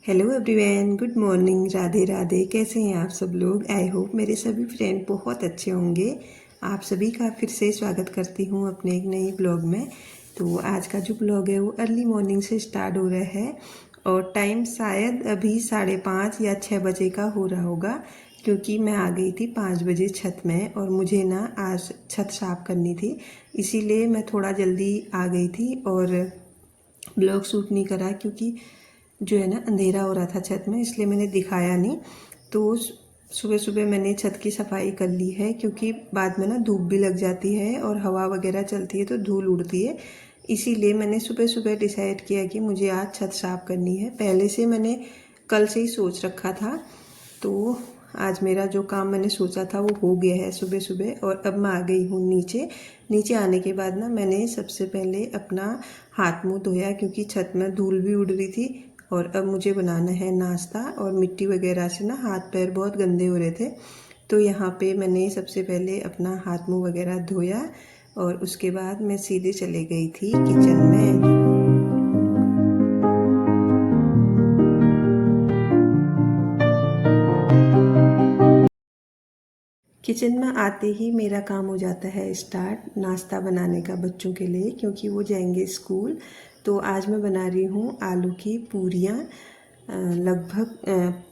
Hello everyone, good morning, Radhe Radhe. कैसे हैं आप सब लोग? आई होप मेरे सभी फ्रेंड बहुत अच्छे होंगे। आप सभी का फिर से स्वागत करती हूँ अपने एक नई ब्लॉग में। तो आज का जो ब्लॉग है वो अर्ली मॉर्निंग से स्टार्ट हो रहा है और टाइम शायद अभी 5:30 या 6 बजे का हो रहा होगा, क्योंकि मैं आ गई थी 5 बजे छत में और मुझे ना आज छत साफ़ करनी थी, इसीलिए मैं थोड़ा जल्दी आ गई थी और ब्लॉग शूट नहीं करा, क्योंकि जो है ना अंधेरा हो रहा था छत में, इसलिए मैंने दिखाया नहीं। तो सुबह सुबह मैंने छत की सफाई कर ली है, क्योंकि बाद में ना धूप भी लग जाती है और हवा वगैरह चलती है तो धूल उड़ती है। इसीलिए मैंने सुबह सुबह डिसाइड किया कि मुझे आज छत साफ़ करनी है। पहले से मैंने कल से ही सोच रखा था, तो आज मेरा जो काम मैंने सोचा था वो हो गया है सुबह सुबह। और अब मैं आ गई हूँ नीचे। नीचे आने के बाद ना मैंने सबसे पहले अपना हाथ मुंह धोया, क्योंकि छत में धूल भी उड़ रही थी। और अब मुझे बनाना है नाश्ता, और मिट्टी वगैरह से ना हाथ पैर बहुत गंदे हो रहे थे। तो यहाँ पे मैंने सबसे पहले अपना हाथ मुंह वगैरह धोया और उसके बाद मैं सीधे चले गई थी किचन में। किचन में आते ही मेरा काम हो जाता है स्टार्ट नाश्ता बनाने का बच्चों के लिए, क्योंकि वो जाएंगे स्कूल। तो आज मैं बना रही हूँ आलू की पूरियाँ। लगभग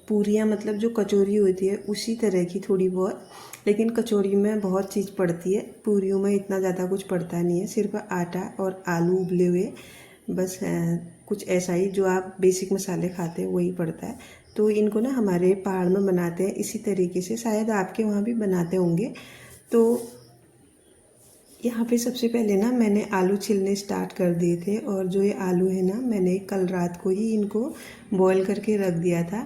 पूरियाँ मतलब जो कचौरी होती है उसी तरह की थोड़ी बहुत, लेकिन कचौरी में बहुत चीज़ पड़ती है, पूरियों में इतना ज़्यादा कुछ पड़ता नहीं है, सिर्फ आटा और आलू उबले हुए, बस कुछ ऐसा ही जो आप बेसिक मसाले खाते हैं वही पड़ता है। तो इनको ना हमारे पहाड़ में बनाते हैं इसी तरीके से, शायद आपके वहाँ भी बनाते होंगे। तो यहाँ पे सबसे पहले ना मैंने आलू छिलने स्टार्ट कर दिए थे, और जो ये आलू है ना मैंने कल रात को ही इनको बॉईल करके रख दिया था।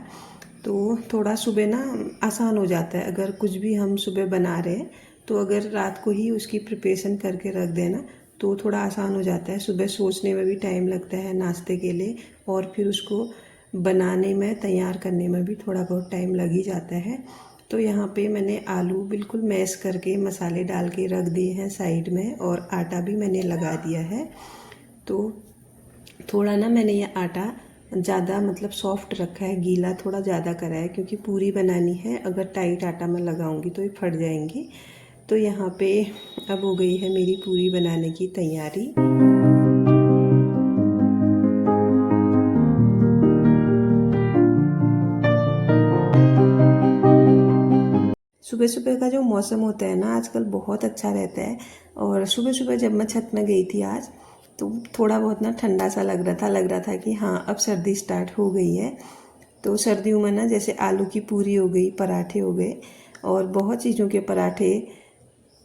तो थोड़ा सुबह ना आसान हो जाता है, अगर कुछ भी हम सुबह बना रहे हैं तो अगर रात को ही उसकी प्रिपरेशन करके रख देना तो थोड़ा आसान हो जाता है। सुबह सोचने में भी टाइम लगता है नाश्ते के लिए, और फिर उसको बनाने में तैयार करने में भी थोड़ा बहुत टाइम लग ही जाता है। तो यहाँ पे मैंने आलू बिल्कुल मैश करके मसाले डाल के रख दिए हैं साइड में, और आटा भी मैंने लगा दिया है। तो थोड़ा ना मैंने ये आटा ज़्यादा मतलब सॉफ्ट रखा है, गीला थोड़ा ज़्यादा करा है, क्योंकि पूरी बनानी है। अगर टाइट आटा मैं लगाऊंगी तो ये फट जाएंगी। तो यहाँ पे अब हो गई है मेरी पूरी बनाने की तैयारी। सुबह सुबह का जो मौसम होता है ना आजकल बहुत अच्छा रहता है। और सुबह सुबह जब मैं छत में गई थी आज, तो थोड़ा बहुत ना ठंडा सा लग रहा था कि हाँ अब सर्दी स्टार्ट हो गई है। तो सर्दियों में ना जैसे आलू की पूरी हो गई, पराठे हो गए, और बहुत चीज़ों के पराठे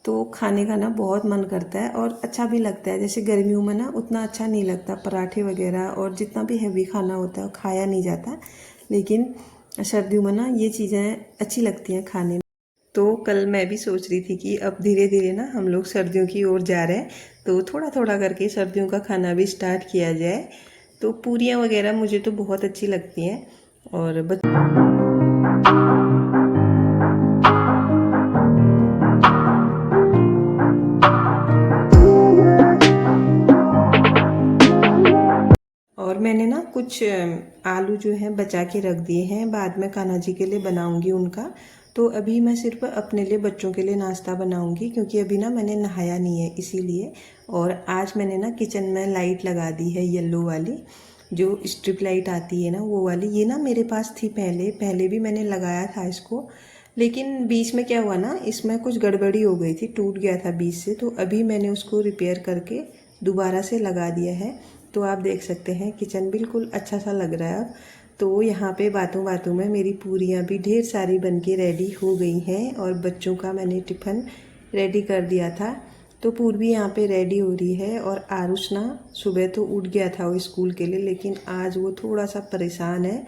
तो खाने का ना बहुत मन करता है और अच्छा भी लगता है। जैसे गर्मियों में ना उतना अच्छा नहीं लगता पराठे वगैरह, और जितना भी हैवी खाना होता है वो खाया नहीं जाता, लेकिन सर्दियों में ना ये चीज़ें अच्छी लगती हैं खाने में। तो कल मैं भी सोच रही थी कि अब धीरे धीरे ना हम लोग सर्दियों की ओर जा रहे हैं, तो थोड़ा थोड़ा करके सर्दियों का खाना भी स्टार्ट किया जाए। तो पूरियाँ वगैरह मुझे तो बहुत अच्छी लगती हैं। और मैंने ना कुछ आलू जो हैं बचा के रख दिए हैं, बाद में कान्हा जी के लिए बनाऊंगी उनका। तो अभी मैं सिर्फ अपने लिए बच्चों के लिए नाश्ता बनाऊंगी, क्योंकि अभी ना मैंने नहाया नहीं है इसीलिए। और आज मैंने ना किचन में लाइट लगा दी है येलो वाली, जो स्ट्रिप लाइट आती है ना वो वाली। ये ना मेरे पास थी पहले भी मैंने लगाया था इसको, लेकिन बीच में क्या हुआ ना, इसमें कुछ गड़बड़ी हो गई थी, टूट गया था बीच से। तो अभी मैंने उसको रिपेयर करके दोबारा से लगा दिया है। तो आप देख सकते हैं किचन बिल्कुल अच्छा सा लग रहा है अब। तो यहाँ पे बातों बातों में मेरी पूरियाँ भी ढेर सारी बन के रेडी हो गई हैं, और बच्चों का मैंने टिफ़िन रेडी कर दिया था। तो पूर्वी यहाँ पे रेडी हो रही है, और आरुष ना सुबह तो उठ गया था वो स्कूल के लिए, लेकिन आज वो थोड़ा सा परेशान है।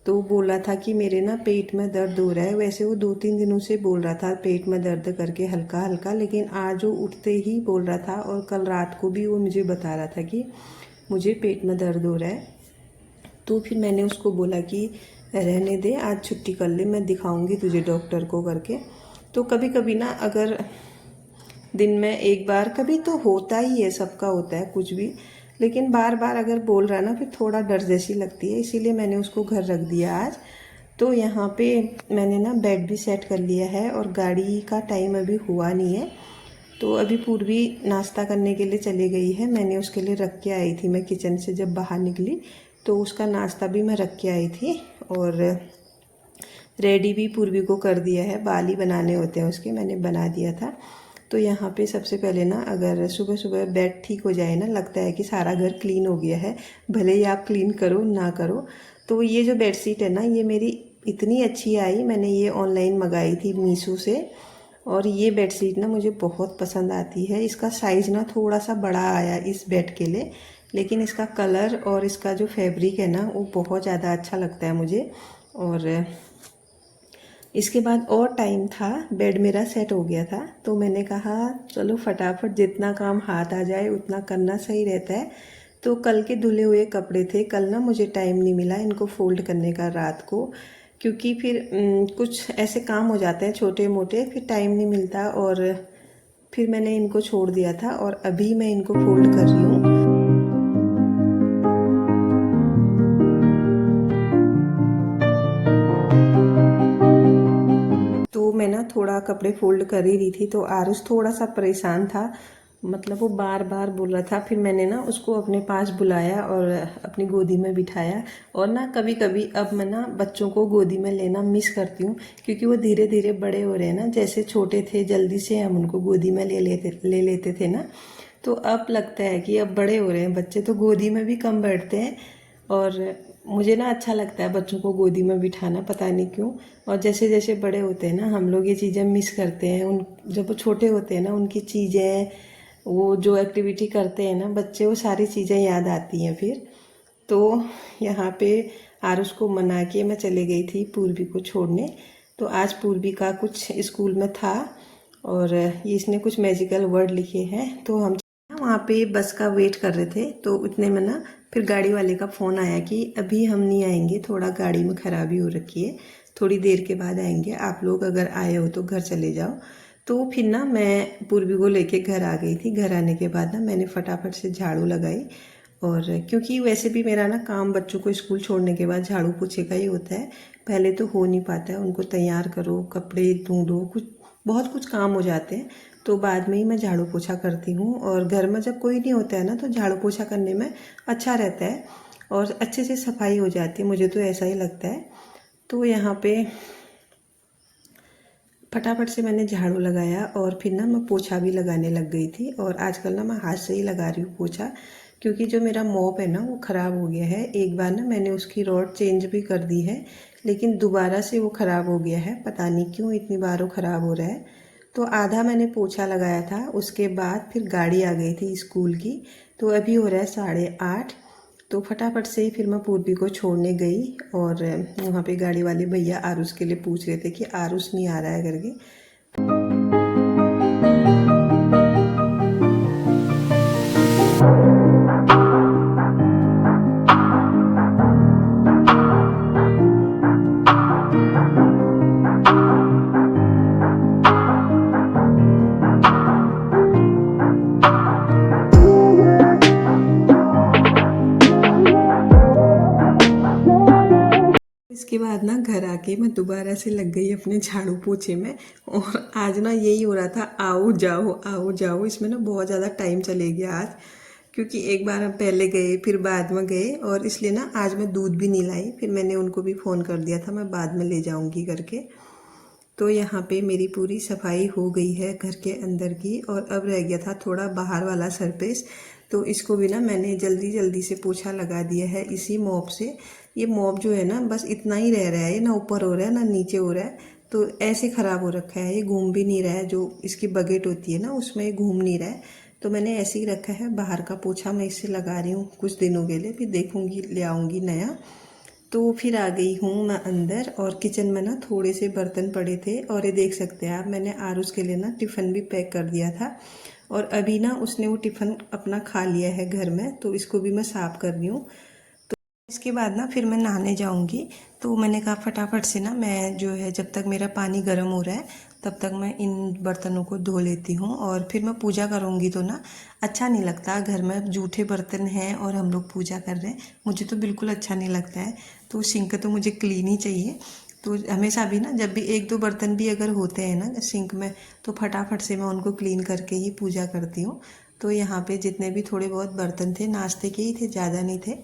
तो बोला था कि मेरे ना पेट में दर्द हो रहा है। वैसे वो 2-3 दिनों से बोल रहा था पेट में दर्द करके हल्का हल्का, लेकिन आज वो उठते ही बोल रहा था, और कल रात को भी वो मुझे बता रहा था कि मुझे पेट में दर्द हो रहा है। तो फिर मैंने उसको बोला कि रहने दे, आज छुट्टी कर ले, मैं दिखाऊंगी तुझे डॉक्टर को करके। तो कभी कभी ना अगर दिन में एक बार, कभी तो होता ही है, सबका होता है कुछ भी, लेकिन बार बार अगर बोल रहा है ना फिर थोड़ा डर जैसी लगती है, इसीलिए मैंने उसको घर रख दिया आज। तो यहाँ पे मैंने ना बेड भी सेट कर लिया है और गाड़ी का टाइम अभी हुआ नहीं है। तो अभी पूर्वी नाश्ता करने के लिए चली गई है, मैंने उसके लिए रख के आई थी। मैं किचन से जब बाहर निकली तो उसका नाश्ता भी मैं रख के आई थी और रेडी भी पूर्वी को कर दिया है। बाल ही बनाने होते हैं उसके, मैंने बना दिया था। तो यहाँ पे सबसे पहले ना अगर सुबह सुबह बेड ठीक हो जाए ना, लगता है कि सारा घर क्लीन हो गया है, भले ही आप क्लीन करो ना करो। तो ये जो बेडशीट है ना, ये मेरी इतनी अच्छी आई, मैंने ये ऑनलाइन मंगाई थी मीशो से। और ये बेडशीट ना मुझे बहुत पसंद आती है। इसका साइज़ ना थोड़ा सा बड़ा आया इस बेड के लिए, लेकिन इसका कलर और इसका जो फैब्रिक है ना वो बहुत ज़्यादा अच्छा लगता है मुझे। और इसके बाद और टाइम था, बेड मेरा सेट हो गया था, तो मैंने कहा चलो फटाफट जितना काम हाथ आ जाए उतना करना सही रहता है। तो कल के धुले हुए कपड़े थे, कल ना मुझे टाइम नहीं मिला इनको फोल्ड करने का रात को, क्योंकि फिर कुछ ऐसे काम हो जाते हैं छोटे मोटे, फिर टाइम नहीं मिलता और फिर मैंने इनको छोड़ दिया था और अभी मैं इनको फोल्ड कर रही हूँ। तो मैं ना थोड़ा कपड़े फोल्ड कर ही रही थी, तो आरुष थोड़ा सा परेशान था, मतलब वो बार बार बोल रहा था। फिर मैंने ना उसको अपने पास बुलाया और अपनी गोदी में बिठाया। और ना कभी कभी अब मैं ना बच्चों को गोदी में लेना मिस करती हूँ, क्योंकि वो धीरे धीरे बड़े हो रहे हैं ना। जैसे छोटे थे जल्दी से हम उनको गोदी में ले लेते थे ना, तो अब लगता है कि अब बड़े हो रहे हैं बच्चे तो गोदी में भी कम बैठते हैं। और मुझे ना अच्छा लगता है बच्चों को गोदी में बिठाना, पता नहीं क्यों। और जैसे जैसे बड़े होते हैं ना हम लोग ये चीज़ें मिस करते हैं। उन जब वो छोटे होते हैं ना उनकी चीज़ें, वो जो एक्टिविटी करते हैं ना बच्चे, वो सारी चीज़ें याद आती हैं फिर। तो यहाँ पे आरुष को मना के मैं चले गई थी पूर्वी को छोड़ने। तो आज पूर्वी का कुछ स्कूल में था और ये इसने कुछ मैजिकल वर्ड लिखे हैं, तो हम वहाँ पे बस का वेट कर रहे थे। तो उतने में ना फिर गाड़ी वाले का फ़ोन आया कि अभी हम नहीं आएंगे, थोड़ा गाड़ी में ख़राबी हो रखी है, थोड़ी देर के बाद आएंगे, आप लोग अगर आए हो तो घर चले जाओ। तो फिर ना मैं पूर्वी को लेके घर आ गई थी। घर आने के बाद ना मैंने फटाफट से झाड़ू लगाई, और क्योंकि वैसे भी मेरा ना काम बच्चों को स्कूल छोड़ने के बाद झाड़ू पोछे का ही होता है, पहले तो हो नहीं पाता है। उनको तैयार करो, कपड़े ढूंढो, कुछ बहुत कुछ काम हो जाते हैं, तो बाद में ही मैं झाड़ू पोछा करती हूँ। और घर में जब कोई नहीं होता है ना तो झाड़ू पोछा करने में अच्छा रहता है और अच्छे से सफाई हो जाती है, मुझे तो ऐसा ही लगता है। तो यहाँ पे फटाफट से मैंने झाड़ू लगाया और फिर ना मैं पोछा भी लगाने लग गई थी। और आजकल ना मैं हाथ से ही लगा रही हूँ पोछा, क्योंकि जो मेरा मॉप है ना वो ख़राब हो गया है। एक बार ना मैंने उसकी रॉड चेंज भी कर दी है, लेकिन दोबारा से वो ख़राब हो गया है, पता नहीं क्यों इतनी बार वो ख़राब हो रहा है। तो आधा मैंने पोछा लगाया था, उसके बाद फिर गाड़ी आ गई थी स्कूल की। तो अभी हो रहा है 8:30। तो फटाफट से फिर मैं पूर्वी को छोड़ने गई और वहाँ पे गाड़ी वाले भैया आरुष के लिए पूछ रहे थे कि आरुष नहीं आ रहा है करके। इसके बाद ना घर आके मैं दोबारा से लग गई अपने झाड़ू पोछे में। और आज ना यही हो रहा था, आओ जाओ आओ जाओ, इसमें ना बहुत ज़्यादा टाइम चले गया आज, क्योंकि एक बार हम पहले गए फिर बाद में गए, और इसलिए ना आज मैं दूध भी नहीं लाई। फिर मैंने उनको भी फ़ोन कर दिया था मैं बाद में ले जाऊंगी करके। तो यहाँ पे मेरी पूरी सफाई हो गई है घर के अंदर की, और अब रह गया था थोड़ा बाहर वाला सरफेस। तो इसको भी ना मैंने जल्दी जल्दी से पोछा लगा दिया है इसी मॉप से। ये मॉप जो है ना बस इतना ही रह रहा है, ना ऊपर हो रहा है ना नीचे हो रहा है, तो ऐसे ख़राब हो रखा है, ये घूम भी नहीं रहा है। जो इसकी बकेट होती है ना उसमें ये घूम नहीं रहा है, तो मैंने ऐसे ही रखा है। बाहर का पोछा मैं इससे लगा रही हूँ कुछ दिनों के लिए, फिर देखूँगी ले आऊँगी नया। तो फिर आ गई हूँ मैं अंदर, और किचन में ना थोड़े से बर्तन पड़े थे, और ये देख सकते हैं आप, मैंने आरुष के लिए ना टिफ़िन भी पैक कर दिया था। और अभी ना उसने वो टिफ़िन अपना खा लिया है घर में, तो इसको भी मैं साफ़ कर रही हूँ। इसके बाद ना फिर मैं नहाने जाऊंगी। तो मैंने कहा फटाफट से ना मैं जो है, जब तक मेरा पानी गर्म हो रहा है तब तक मैं इन बर्तनों को धो लेती हूँ और फिर मैं पूजा करूँगी। तो ना अच्छा नहीं लगता, घर में जूठे बर्तन हैं और हम लोग पूजा कर रहे हैं, मुझे तो बिल्कुल अच्छा नहीं लगता है। तो सिंक तो मुझे क्लीन ही चाहिए। तो हमेशा भी ना, जब भी एक दो बर्तन भी अगर होते हैं ना सिंक में, तो फटाफट से मैं उनको क्लीन करके ही पूजा करती हूँ। तो यहाँ पे जितने भी थोड़े बहुत बर्तन थे नाश्ते के ही थे, ज़्यादा नहीं थे,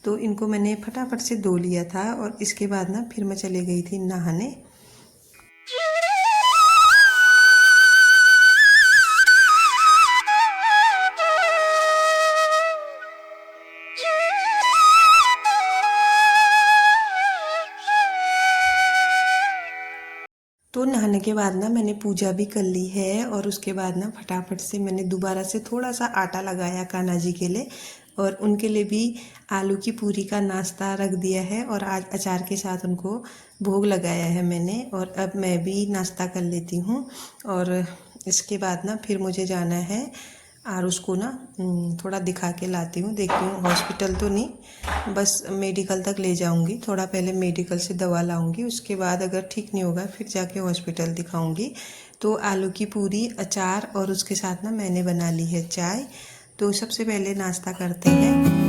तो इनको मैंने फटाफट से धो लिया था। और इसके बाद ना फिर मैं चली गई थी नहाने। तो नहाने के बाद ना मैंने पूजा भी कर ली है और उसके बाद ना फटाफट से मैंने दोबारा से थोड़ा सा आटा लगाया कान्हा जी के लिए, और उनके लिए भी आलू की पूरी का नाश्ता रख दिया है और आज अचार के साथ उनको भोग लगाया है मैंने। और अब मैं भी नाश्ता कर लेती हूँ और इसके बाद ना फिर मुझे जाना है और उसको ना थोड़ा दिखा के लाती हूँ, देखती हूँ हॉस्पिटल तो नहीं, बस मेडिकल तक ले जाऊँगी। थोड़ा पहले मेडिकल से दवा लाऊँगी, उसके बाद अगर ठीक नहीं होगा फिर जाके हॉस्पिटल दिखाऊँगी। तो आलू की पूरी, अचार और उसके साथ ना मैंने बना ली है चाय। तो सबसे पहले नाश्ता करते हैं।